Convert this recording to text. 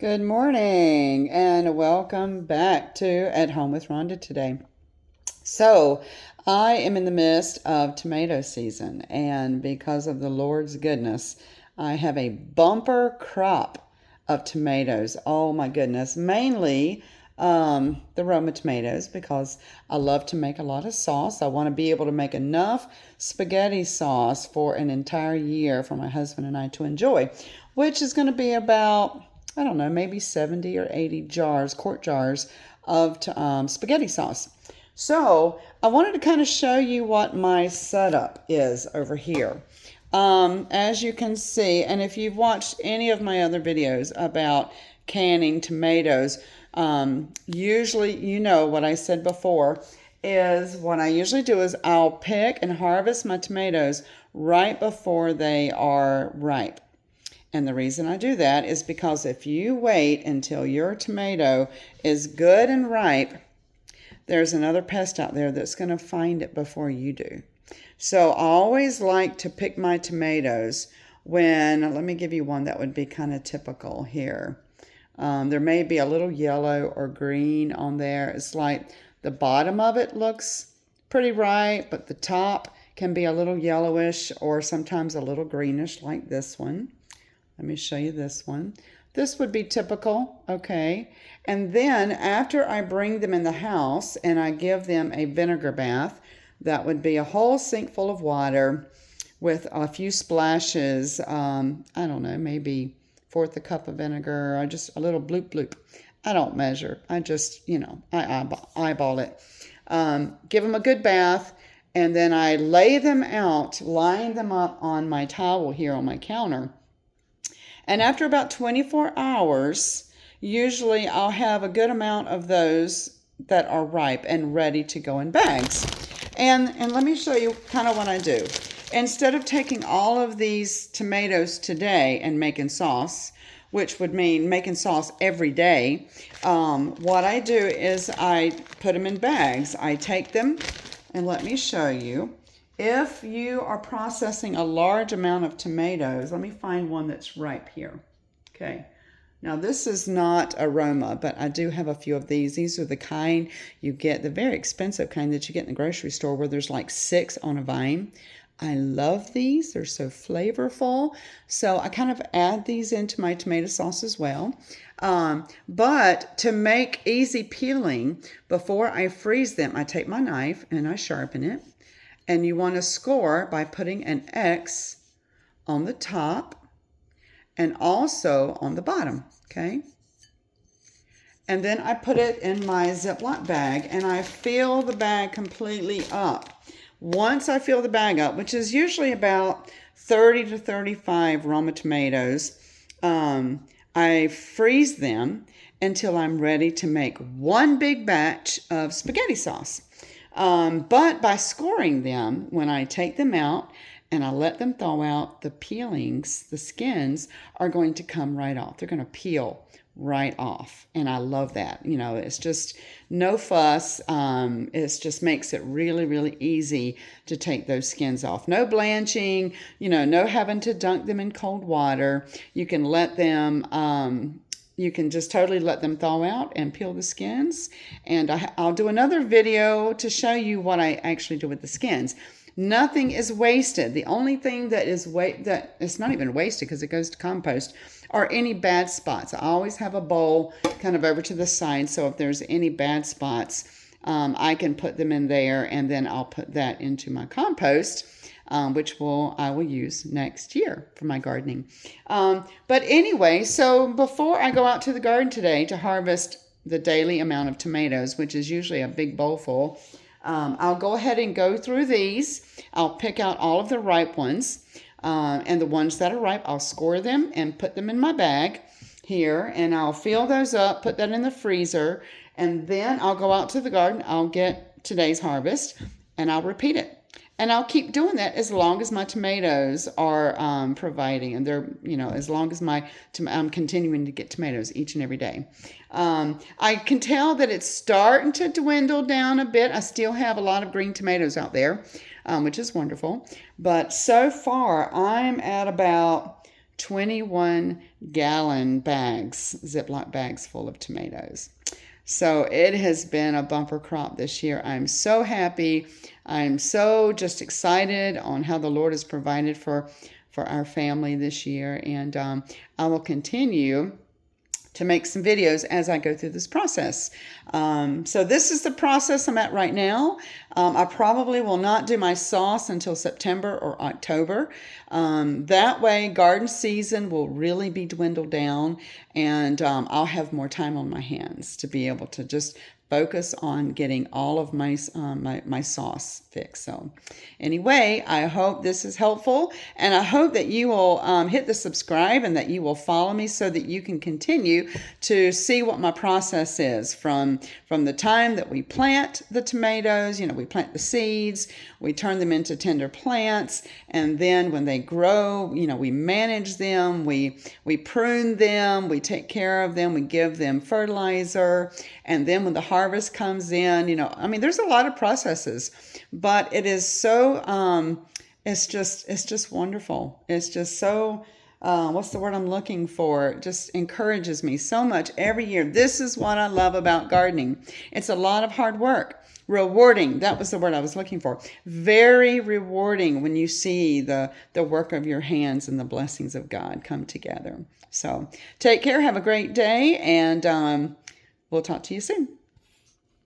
Good morning and welcome back to At Home with Rhonda today. So, I am in the midst of tomato season, and because of the Lord's goodness, I have a bumper crop of tomatoes. Oh my goodness, mainly the Roma tomatoes because I love to make a lot of sauce. I want to be able to make enough spaghetti sauce for an entire year for my husband and I to enjoy, which is going to be about, I don't know, maybe 70 or 80 jars, quart jars of spaghetti sauce. So I wanted to kind of show you what my setup is over here. As you can see, and if you've watched any of my other videos about canning tomatoes, usually, you know what I said before, is what I usually do is I'll pick and harvest my tomatoes right before they are ripe. And the reason I do that is because if you wait until your tomato is good and ripe, there's another pest out there that's going to find it before you do. So I always like to pick my tomatoes when, let me give you one that would be kind of typical here. There may be a little yellow or green on there. It's like the bottom of it looks pretty ripe, but the top can be a little yellowish or sometimes a little greenish like this one. Let me show you this one. This would be typical, okay? And then after I bring them in the house and I give them a vinegar bath, that would be a whole sink full of water with a few splashes, I don't know, maybe fourth a cup of vinegar, or just a little bloop bloop. I don't measure. I just, I eyeball it. Give them a good bath, and then I lay them out, line them up on my towel here on my counter. And after about 24 hours, usually I'll have a good amount of those that are ripe and ready to go in bags. And let me show you kind of what I do. Instead of taking all of these tomatoes today and making sauce, which would mean making sauce every day, what I do is I put them in bags. I take them, and let me show you. If you are processing a large amount of tomatoes, let me find one that's ripe here. Okay. Now this is not aroma, but I do have a few of these. These are the kind you get, the very expensive kind that you get in the grocery store where there's like 6 on a vine. I love these. They're so flavorful. So I kind of add these into my tomato sauce as well. But to make easy peeling, before I freeze them, I take my knife and I sharpen it. And you want to score by putting an X on the top and also on the bottom, okay? And then I put it in my Ziploc bag and I fill the bag completely up. Once I fill the bag up, which is usually about 30 to 35 Roma tomatoes, I freeze them until I'm ready to make one big batch of spaghetti sauce. But by scoring them, when I take them out and I let them thaw out, the peelings, the skins are going to come right off. They're going to peel right off. And I love that. It's just no fuss. It just makes it really, really easy to take those skins off. No blanching, no having to dunk them in cold water. You can let them, you can just totally let them thaw out and peel the skins. And I'll do another video to show you what I actually do with the skins. Nothing is wasted. The only thing that is that it's not even wasted because it goes to compost are any bad spots. I always have a bowl kind of over to the side, so if there's any bad spots, I can put them in there, and then I'll put that into my compost, which I will use next year for my gardening. But anyway, so before I go out to the garden today to harvest the daily amount of tomatoes, which is usually a big bowl full, I'll go ahead and go through these. I'll pick out all of the ripe ones, and the ones that are ripe, I'll score them and put them in my bag here, and I'll fill those up, put that in the freezer, and then I'll go out to the garden. I'll get today's harvest, and I'll repeat it. And I'll keep doing that as long as my tomatoes are providing, and they're, as long as I'm continuing to get tomatoes each and every day. I can tell that it's starting to dwindle down a bit. I still have a lot of green tomatoes out there, which is wonderful. But so far, I'm at about 21-gallon bags, Ziploc bags full of tomatoes. So it has been a bumper crop this year. I'm so happy. I'm so just excited on how the Lord has provided for our family this year. And I will continue to make some videos as I go through this process. So this is the process I'm at right now. I probably will not do my sauce until September or October. That way garden season will really be dwindled down, and I'll have more time on my hands to be able to just focus on getting all of my sauce fixed. So anyway, I hope this is helpful, and I hope that you will hit the subscribe and that you will follow me so that you can continue to see what my process is from the time that we plant the tomatoes. We plant the seeds, we turn them into tender plants, and then when they grow, we manage them, we prune them, we take care of them, we give them fertilizer, and then when the harvest comes in, there's a lot of processes, but it is so, it's just wonderful. It's just so, what's the word I'm looking for? It just encourages me so much every year. This is what I love about gardening. It's a lot of hard work. Rewarding, that was the word I was looking for. Very rewarding when you see the work of your hands and the blessings of God come together. So take care, have a great day, and we'll talk to you soon.